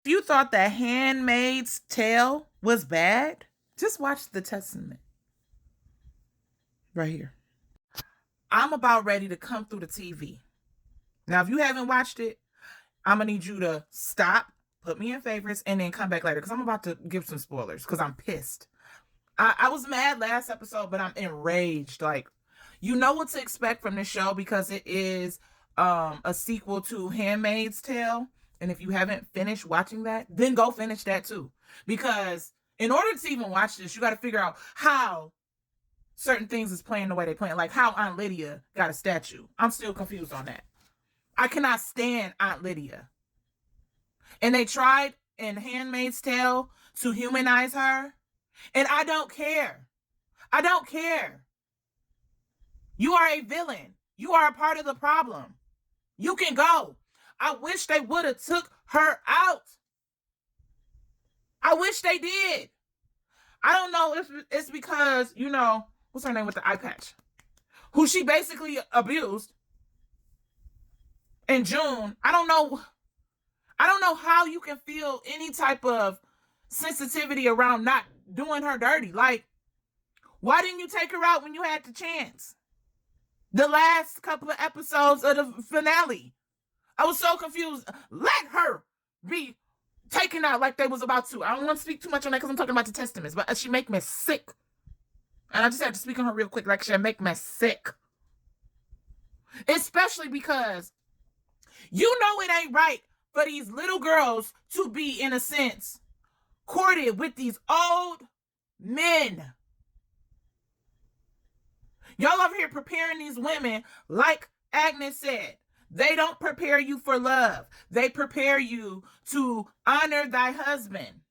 If you thought The Handmaid's Tale was bad, just watch The Testament right here. I'm about ready to come through the TV. Now, if you haven't watched it, I'm going to need you to stop, put me in favorites, and then come back later because I'm about to give some spoilers because I'm pissed. I was mad last episode, but I'm enraged. Like, you know what to expect from this show because it is a sequel to Handmaid's Tale. And if you haven't finished watching that, then go finish that too. Because in order to even watch this, you got to figure out how certain things is playing the way they playing. Like how Aunt Lydia got a statue. I'm still confused on that. I cannot stand Aunt Lydia. And they tried in Handmaid's Tale to humanize her. And I don't care. I don't care. You are a villain. You are a part of the problem. You can go. I wish they would have took her out. I wish they did. I don't know if it's because, you know, what's her name with the eye patch? Who she basically abused in June. I don't know how you can feel any type of sensitivity around not doing her dirty. Like, why didn't you take her out when you had the chance? The last couple of episodes of the finale. I was so confused. Let her be taken out like they was about to. I don't want to speak too much on that because I'm talking about the Testaments, but she make me sick. And I just had to speak on her real quick. Like, she make me sick. Especially because you know it ain't right for these little girls to be, in a sense, courted with these old men. Y'all over here preparing these women, like Agnes said. They don't prepare you for love. They prepare you to honor thy husband.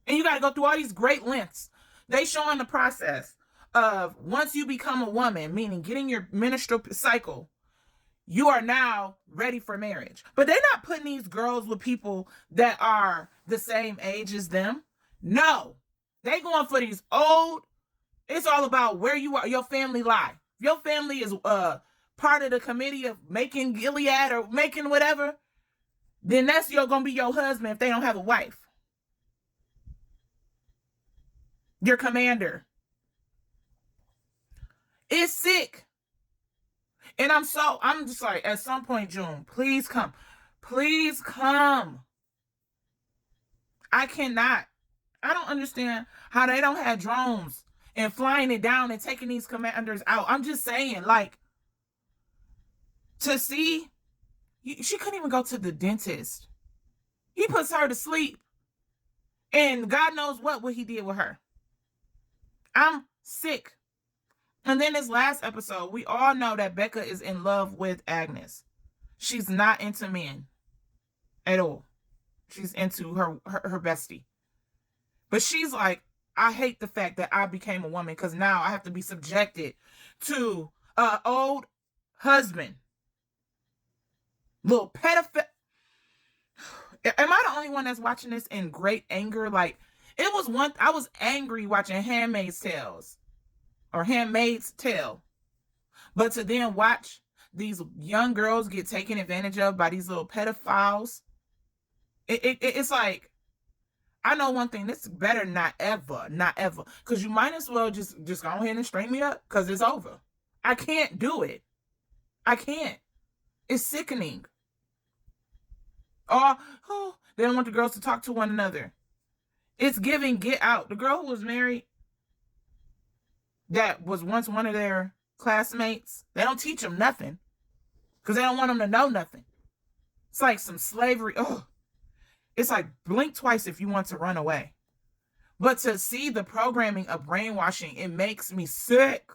And you got to go through all these great lengths. They showing the process of once you become a woman, meaning getting your menstrual cycle, you are now ready for marriage. But they're not putting these girls with people that are the same age as them. No. They going for these old. It's all about where you are, your family lie. If your family is part of the committee of making Gilead or making whatever, then that's gonna be your husband if they don't have a wife. Your commander. It's sick. And I'm just like, at some point, June, please come. Please come. I cannot. I don't understand how they don't have drones and flying it down and taking these commanders out. I'm just saying, like, to see, she couldn't even go to the dentist. He puts her to sleep. And God knows what he did with her. I'm sick. And then this last episode, we all know that Becca is in love with Agnes. She's not into men at all. She's into her bestie. But she's like, I hate the fact that I became a woman because now I have to be subjected to an old husband. Little pedophile. Am I the only one that's watching this in great anger? Like, I was angry watching Handmaid's Tale. But to then watch these young girls get taken advantage of by these little pedophiles, it's like, I know one thing, this is better not ever. Because you might as well just go ahead and straighten me up because it's over. I can't do it. I can't. It's sickening. Oh, they don't want the girls to talk to one another. It's giving Get Out. The girl who was married, that was once one of their classmates, they don't teach them nothing because they don't want them to know nothing. It's like some slavery. Oh, it's like blink twice if you want to run away. But to see the programming of brainwashing, it makes me sick.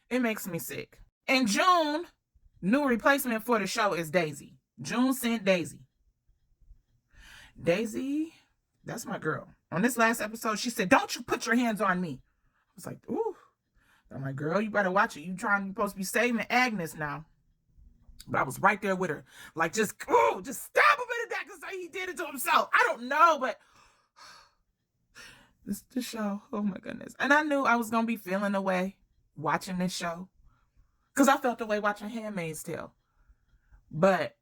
It makes me sick. And June, new replacement for the show is Daisy. June sent Daisy. Daisy, that's my girl. On this last episode, she said, "Don't you put your hands on me." I was like, ooh. I'm like, girl, you better watch it. You're supposed to be saving Agnes now. But I was right there with her. Like, just stab him in the back and say he did it to himself. I don't know, but this show, oh my goodness. And I knew I was going to be feeling the way watching this show. Because I felt the way watching Handmaid's Tale. But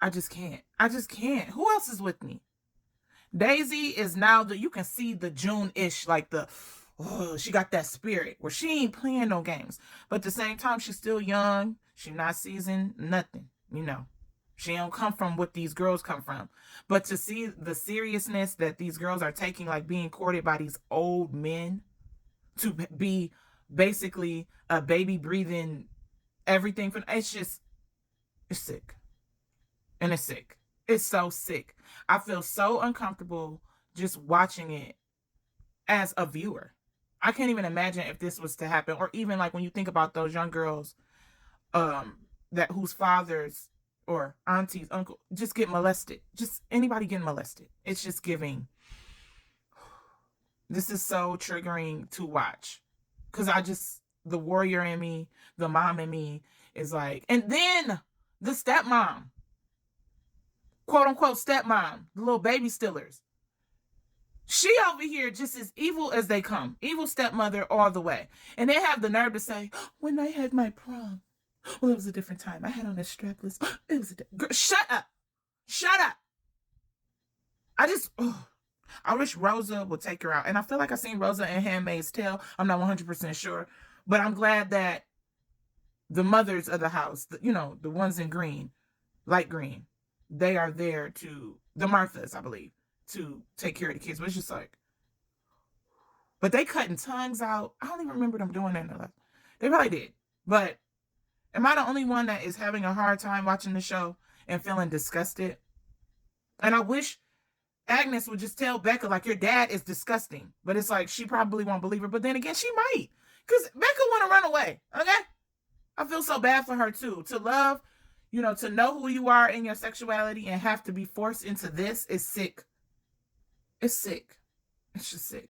I just can't. I just can't. Who else is with me? Daisy is now you can see the June-ish, like she got that spirit where she ain't playing no games. But at the same time, she's still young. She not seasoned, nothing, you know. She don't come from what these girls come from. But to see the seriousness that these girls are taking, like being courted by these old men to be basically a baby breathing everything from, it's sick. And it's sick. It's so sick. I feel so uncomfortable just watching it as a viewer. I can't even imagine if this was to happen, or even like when you think about those young girls that whose fathers or aunties, uncle just get molested. Just anybody getting molested. It's just giving. This is so triggering to watch. Cause the warrior in me, the mom in me is like, and then the stepmom, quote unquote stepmom, the little baby stillers. She over here just as evil as they come. Evil stepmother all the way. And they have the nerve to say, when I had my prom, well, it was a different time. I had on a strapless. It was girl, shut up. Shut up. I wish Rosa would take her out. And I feel like I've seen Rosa in Handmaid's Tale. I'm not 100% sure. But I'm glad that the mothers of the house, the ones in green, light green, they are there the Marthas, I believe, to take care of the kids. But it's just like, but they cutting tongues out. I don't even remember them doing that in their life. They probably did. But am I the only one that is having a hard time watching the show and feeling disgusted? And I wish Agnes would just tell Becca, like, your dad is disgusting. But it's like, she probably won't believe her. But then again, she might. Because Becca want to run away. Okay? I feel so bad for her, too. To love, to know who you are in your sexuality and have to be forced into this is sick. It's sick. It's just sick.